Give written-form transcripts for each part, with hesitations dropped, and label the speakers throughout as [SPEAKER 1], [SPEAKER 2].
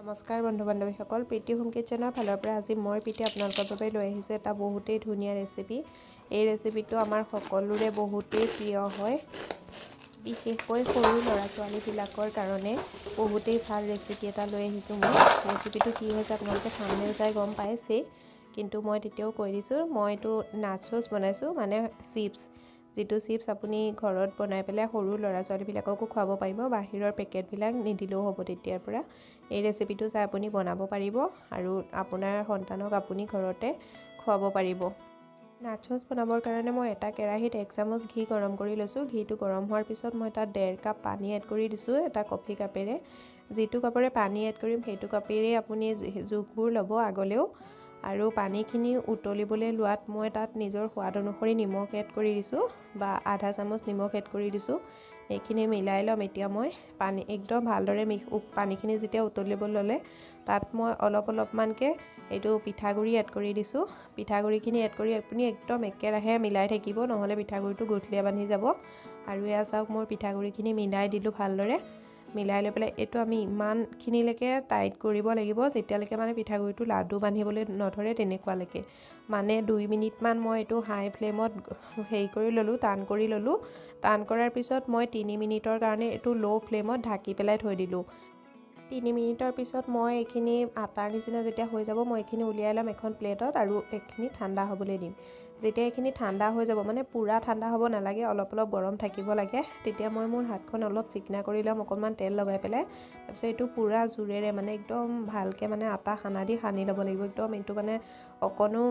[SPEAKER 1] নমস্কাৰ বন্ধু বান্ধৱীসকল, প্ৰীতি হোম কিটচেনৰ ফালৰ পৰা আজি মই প্ৰীতি আপোনালোকৰ বাবে লৈ আহিছোঁ এটা বহুতেই ধুনীয়া ৰেচিপি। এই ৰেচিপিটো আমাৰ সকলোৰে বহুতেই প্ৰিয় হয়, বিশেষকৈ সৰু ল'ৰা ছোৱালীবিলাকৰ কাৰণে বহুতেই ভাল ৰেচিপি এটা লৈ আহিছোঁ মই। ৰেচিপিটো কি হৈছে আপোনালোকে থাম্বনেইল চাই গম পাইছেই, কিন্তু মই তেতিয়াও কৈ দিছোঁ, মই এইটো নাচোচ বনাইছোঁ, মানে চিপছ। যিটো চিপছ আপুনি ঘৰত বনাই পেলাই সৰু ল'ৰা ছোৱালীবিলাককো খুৱাব পাৰিব, বাহিৰৰ পেকেটবিলাক নিদিলেও হ'ব। তেতিয়াৰ পৰা এই ৰেচিপিটো চাই আপুনি বনাব পাৰিব আৰু আপোনাৰ সন্তানক আপুনি ঘৰতে খুৱাব পাৰিব। নাচোচ বনাবৰ কাৰণে মই এটা কেৰাহীত 1 চামুচ ঘি গৰম কৰি লৈছোঁ। ঘিটো গৰম হোৱাৰ পিছত মই তাত 1.5 কাপ পানী এড কৰি দিছোঁ, এটা কফি কাপেৰে। যিটো কাপেৰে পানী এড কৰিম সেইটো কাপেৰে আপুনি জোখবোৰ ল'ব আগলেও। আৰু পানীখিনি উতলিবলৈ লোৱাত মই তাত নিজৰ সোৱাদ অনুসৰি নিমখ এড কৰি দিছোঁ, বা আধা চামুচ নিমখ এড কৰি দিছোঁ। এইখিনি মিলাই ল'ম। এতিয়া মই পানী একদম ভালদৰে পানীখিনি যেতিয়া উতলিব ল'লে তাত মই অলপমানকৈ এইটো পিঠাগুড়ি এড কৰি দিছোঁ। পিঠাগুড়িখিনি এড কৰি আপুনি একদম একেৰাহে মিলাই থাকিব, নহ'লে পিঠাগুড়িটো গুঠলিয়া বান্ধি যাব। আৰু এয়া চাওক, মই পিঠাগুড়িখিনি মিলাই দিলোঁ ভালদৰে। মিলাই লৈ পেলাই এইটো আমি ইমানখিনিলৈকে টাইট কৰিব লাগিব যেতিয়ালৈকে মানে পিঠাগুড়িটো লাডু বান্ধিবলৈ নধৰে, তেনেকুৱালৈকে। মানে 2 মিনিটমান মই এইটো হাই ফ্লেমত হেৰি কৰি ল'লোঁ, টান কৰি ল'লোঁ। টান কৰাৰ পিছত মই 3 মিনিটৰ কাৰণে এইটো ল' ফ্লেমত ঢাকি পেলাই থৈ দিলোঁ। 3 মিনিটৰ পিছত মই এইখিনি আটাৰ নিচিনা যেতিয়া হৈ যাব, মই এইখিনি উলিয়াই ল'ম এখন প্লেটত আৰু এইখিনি ঠাণ্ডা হ'বলৈ দিম। যেতিয়া এইখিনি ঠাণ্ডা হৈ যাব, মানে পূৰা ঠাণ্ডা হ'ব নালাগে, অলপ গৰম থাকিব লাগে, তেতিয়া মই মোৰ হাতখন অলপ চিকনা কৰি ল'ম, অকণমান তেল লগাই পেলাই। তাৰপিছত এইটো পূৰা জোৰেৰে মানে একদম ভালকৈ মানে আটা সানি ল'ব লাগিব। একদম এইটো মানে অকণো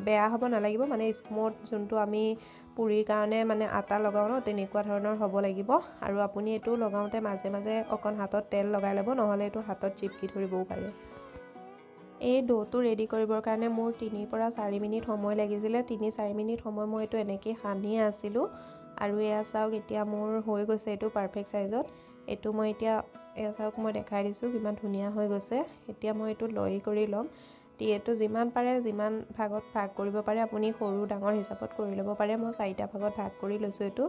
[SPEAKER 1] বেয়া হ'ব নালাগিব, মানে স্মুথ যোনটো আমি পুৰিৰ কাৰণে মানে আটা লগাওঁ ন, তেনেকুৱা ধৰণৰ হ'ব লাগিব। আৰু আপুনি এইটো লগাওঁতে মাজে মাজে অকণ হাতত তেল লগাই ল'ব, নহ'লে এইটো হাতত চিপকি ধৰিবও পাৰে। এই ডোটো ৰেডি কৰিবৰ কাৰণে মোৰ 3 পৰা 4 মিনিট সময় লাগিছিলে। 3-4 মিনিট সময় মই এইটো এনেকৈ সানিয়ে আছিলোঁ। আৰু এয়া চাওক, এতিয়া মোৰ হৈ গৈছে এইটো পাৰফেক্ট চাইজত। এইটো মই এতিয়া এয়া চাওক, মই দেখাই দিছোঁ কিমান ধুনীয়া হৈ গৈছে। এতিয়া মই এইটো লৈ কৰি ল'ম। এইটো যিমান পাৰে যিমান ভাগত ভাগ কৰিব পাৰে আপুনি সৰু ডাঙৰ হিচাপত কৰি ল'ব পাৰে। মই 4টা ভাগত ভাগ কৰি লৈছোঁ। এইটো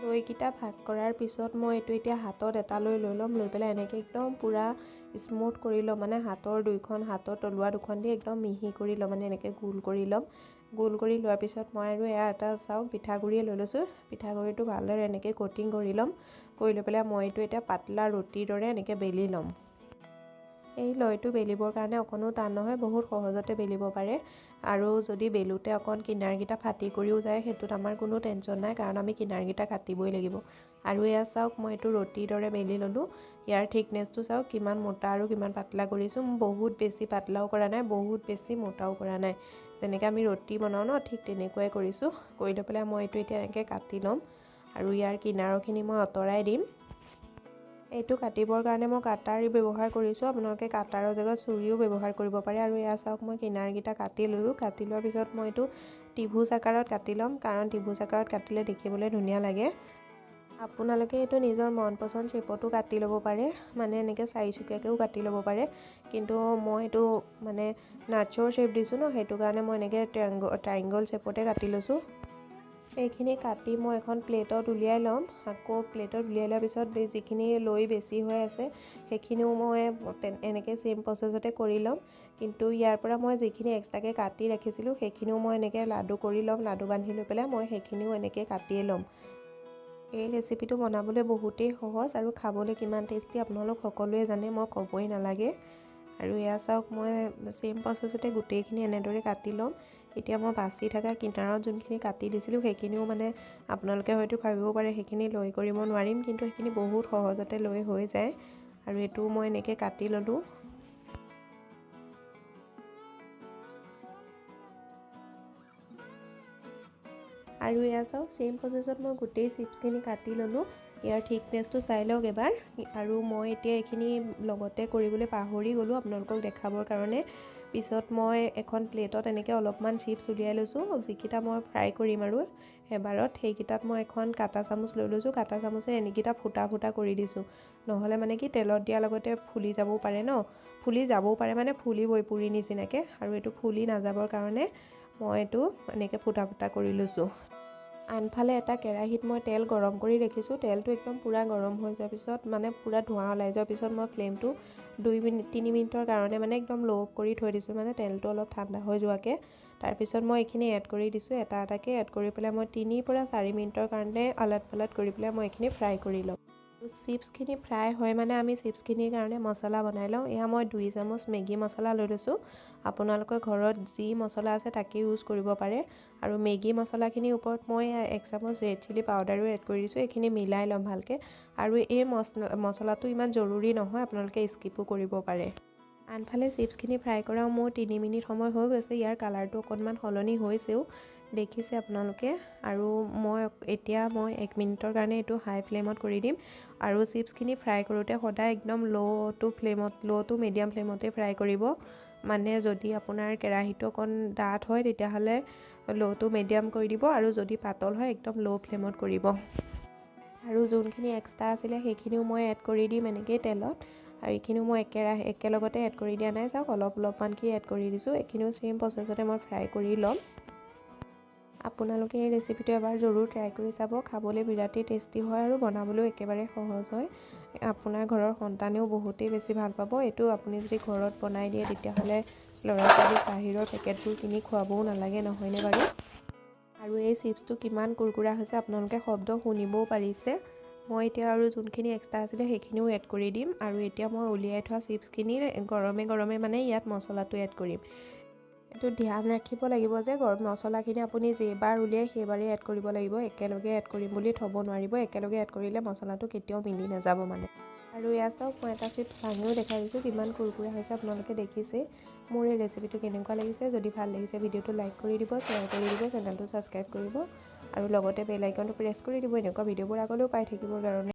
[SPEAKER 1] দৈকেইটা ভাগ কৰাৰ পিছত মই এইটো এতিয়া হাতত এটা লৈ ল'ম। লৈ পেলাই এনেকৈ একদম পূৰা স্মুথ কৰি ল'ম, মানে হাতৰ তলুৱা দুখন দি একদম মিহি কৰি ল'ম, মানে এনেকৈ গোল কৰি ল'ম। গোল কৰি লোৱাৰ পিছত মই আৰু এয়া এটা চাওক পিঠাগুড়িয়ে লৈ লৈছোঁ। পিঠাগুড়িটো ভালদৰে এনেকৈ কোটিং কৰি ল'ম। কৰি লৈ পেলাই মই এইটো এতিয়া পাতলা ৰুটিৰ দৰে এনেকৈ বেলি ল'ম। এই লয়টো বেলিবৰ কাৰণে অকণো টান নহয়, বহুত সহজতে বেলিব পাৰে। আৰু যদি বেলোতে অকণ কিনাৰকেইটা ফাটি কৰিও যায়, সেইটোত আমাৰ কোনো টেনশ্যন নাই, কাৰণ আমি কিনাৰকেইটা কাটিবই লাগিব। আৰু এয়া চাওক, মই এইটো ৰুটিৰ দৰে বেলি ল'লোঁ। ইয়াৰ থিকনেছটো চাওক কিমান মোটা আৰু কিমান পাতলা কৰিছোঁ। বহুত বেছি পাতলাও কৰা নাই, বহুত বেছি মোটাও কৰা নাই। যেনেকৈ আমি ৰুটি বনাওঁ ন, ঠিক তেনেকুৱাই কৰিছোঁ। কৰি লৈ পেলাই মই এইটো এতিয়া এনেকৈ কাটি ল'ম আৰু ইয়াৰ কিনাৰখিনি মই আঁতৰাই দিম। এইটো কাটিবৰ কাৰণে মই কাটাৰ ব্যৱহাৰ কৰিছোঁ, আপোনালোকে কাটাৰৰ জেগাত চুৰিও ব্যৱহাৰ কৰিব পাৰে। আৰু এয়া চাওক, মই কিনাৰকেইটা কাটি ল'লোঁ। কাটি লোৱাৰ পিছত মই এইটো ত্ৰিভুজ আকাৰত কাটি ল'ম, কাৰণ ত্ৰিভুজ আকাৰত কাটিলে দেখিবলৈ ধুনীয়া লাগে। আপোনালোকে এইটো নিজৰ মন পচন্দ শ্বেপতো কাটি ল'ব পাৰে, মানে এনেকৈ 4 চুকীয়াকৈও কাটি ল'ব পাৰে। কিন্তু মই এইটো মানে নাচৰ শ্বেপ দিছোঁ ন, সেইটো কাৰণে মই এনেকৈ ট্ৰাইংগল শ্বেপতে কাটি লৈছোঁ। এইখিনি কাটি মই এখন প্লেটত উলিয়াই ল'ম। আকৌ প্লেটত উলিয়াই লোৱাৰ পিছত যিখিনি লৈ বেছি হৈ আছে সেইখিনিও মই এনেকৈ চেম প্ৰচেছতে কৰি ল'ম। কিন্তু ইয়াৰ পৰা মই যিখিনি এক্সট্ৰাকৈ কাটি ৰাখিছিলোঁ সেইখিনিও মই এনেকৈ লাডু কৰি ল'ম। লাডু বান্ধি লৈ পেলাই মই সেইখিনিও এনেকৈ কাটিয়ে ল'ম। এই ৰেচিপিটো বনাবলৈ বহুতেই সহজ আৰু খাবলৈ কিমান টেষ্টি আপোনালোক সকলোৱে জানে, মই ক'বই নালাগে। আৰু এয়া চাওক, মই চেম প্ৰচেছতে গোটেইখিনি এনেদৰে কাটি ল'ম। এতিয়া মই বাচি থকা কিনাৰত যোনখিনি কাটি দিছিলোঁ সেইখিনিও মানে আপোনালোকে হয়তো ভাবিব পাৰে সেইখিনি লৈ কৰিব নোৱাৰিম, কিন্তু সেইখিনি বহুত সহজতে লৈ হৈ যায়। আৰু এইটো মই এনেকৈ কাটি ল'লোঁ। আৰু এয়া চাওক, চেম প্ৰচেছত মই গোটেই চিপছখিনি কাটি ল'লোঁ। ইয়াৰ থিকনেছটো চাই লওক এবাৰ। আৰু মই এতিয়া এইখিনি লগতে কৰিবলৈ পাহৰি গ'লোঁ আপোনালোকক দেখাবৰ কাৰণে। পিছত মই এখন প্লেটত এনেকৈ অলপমান চিপছ উলিয়াই লৈছোঁ, যিকেইটা মই ফ্ৰাই কৰিম আৰু এবাৰত। সেইকেইটাত মই এখন কাটা চামুচ লৈ লৈছোঁ। কাটা চামুচে এনেকেইটা ফুটা কৰি দিছোঁ, নহ'লে মানে কি তেলত দিয়াৰ লগতে ফুলি যাবও পাৰে ন, মানে ফুলিবই পুৰি নিচিনাকৈ। আৰু এইটো ফুলি নাযাবৰ কাৰণে মই এইটো এনেকৈ ফুটা কৰি লৈছোঁ। আনফালে এটা কেৰাহীত মই তেল গৰম কৰি ৰাখিছোঁ। তেলটো একদম পূৰা গৰম হৈ যোৱাৰ পিছত মানে পূৰা ধোঁৱা ওলাই যোৱাৰ পিছত মই ফ্লেমটো 2-3 মিনিটৰ কাৰণে মানে একদম ল' কৰি থৈ দিছোঁ, মানে তেলটো অলপ ঠাণ্ডা হৈ যোৱাকৈ। তাৰপিছত মই এইখিনি এড কৰি দিছোঁ, এটা এটাকৈ এড কৰি পেলাই মই 3-4 মিনিটৰ কাৰণে আলট পালট কৰি পেলাই মই এইখিনি ফ্ৰাই কৰি ল'ম। চিপছখিনি ফ্ৰাই হয় মানে আমি চিপছখিনিৰ কাৰণে মছলা বনাই লওঁ। এয়া মই 2 চামুচ মেগী মছলা লৈ লৈছোঁ। আপোনালোকৰ ঘৰত যি মছলা আছে তাকে ইউজ কৰিব পাৰে। আৰু মেগী মছলাখিনিৰ ওপৰত মই 1 চামুচ ৰেড চিলি পাউডাৰো এড কৰি দিছোঁ। এইখিনি মিলাই ল'ম ভালকৈ। আৰু এই মছলাটো ইমান জৰুৰী নহয়, আপোনালোকে স্কিপো কৰিব পাৰে। আনফালে চিপছখিনি ফ্ৰাই কৰাও মোৰ 3 মিনিট সময় হৈ গৈছে। ইয়াৰ কালাৰটো অকণমান সলনি হৈছেও, দেখিছে আপোনালোকে। আৰু এতিয়া মই 1 মিনিটৰ কাৰণে এইটো হাই ফ্লেমত কৰি দিম। আৰু চিপছখিনি ফ্ৰাই কৰোঁতে সদায় একদম ল' টু মিডিয়াম ফ্লেমতে ফ্ৰাই কৰিব। মানে যদি আপোনাৰ কেৰাহীটো অকণ ডাঠ হয় তেতিয়াহ'লে ল' টু মিডিয়াম কৰি দিব, আৰু যদি পাতল হয় একদম ল' ফ্লেমত কৰিব। আৰু যোনখিনি এক্সট্ৰা আছিলে সেইখিনিও মই এড কৰি দিম এনেকেই তেলত। আৰু এইখিনিও মই একেলগতে এড কৰি দিয়া নাই, চাওক অলপমানকৈ এড কৰি দিছোঁ। এইখিনিও চেম প্ৰচেছতে মই ফ্ৰাই কৰি ল'ম। আপোনালোকে এই ৰেচিপিটো এবাৰ জৰুৰ ট্ৰাই কৰি চাব। খাবলৈ বিৰাটেই টেষ্টি হয় আৰু বনাবলৈও একেবাৰে সহজ হয়। আপোনাৰ ঘৰৰ সন্তানেও বহুতেই বেছি ভাল পাব। এইটো আপুনি যদি ঘৰত বনাই দিয়ে তেতিয়াহ'লে ল'ৰা ছোৱালীক বাহিৰৰ পেকেটবোৰ কিনি খুৱাবও নালাগে, নহয়নে বাৰু? আৰু এই চিপছটো কিমান কুৰকুৰা হৈছে আপোনালোকে শব্দ শুনিবও পাৰিছে। মই এতিয়া আৰু যোনখিনি এক্সট্ৰা আছিলে সেইখিনিও এড কৰি দিম। আৰু এতিয়া মই উলিয়াই থোৱা চিপছখিনি গৰমে মানে ইয়াত মছলাটো এড কৰিম। এইটো ধ্যান ৰাখিব লাগিব যে মছলাখিনি আপুনি যেইবাৰ উলিয়াই সেইবাৰেই এড কৰিব লাগিব। একেলগে এড কৰিম বুলি থ'ব নোৱাৰিব। একেলগে এড কৰিলে মছলাটো কেতিয়াও মিলি নাযাব মানে। আৰু এয়া চাওক মই এটা চিপছ ভাঙিও দেখাই দিছোঁ, কিমান কুৰকুৰা হৈছে আপোনালোকে দেখিছেই। মোৰ এই ৰেচিপিটো কেনেকুৱা লাগিছে, যদি ভাল লাগিছে ভিডিঅ'টো লাইক কৰি দিব, শ্বেয়াৰ কৰি দিব, চেনেলটো ছাবস্ক্ৰাইব কৰিব। আৰু লগতে বেল আইকনটো প্ৰেছ কৰি দিব এনেকুৱা ভিডিঅ'বোৰ আগলৈও পাই থাকিবৰ কাৰণে।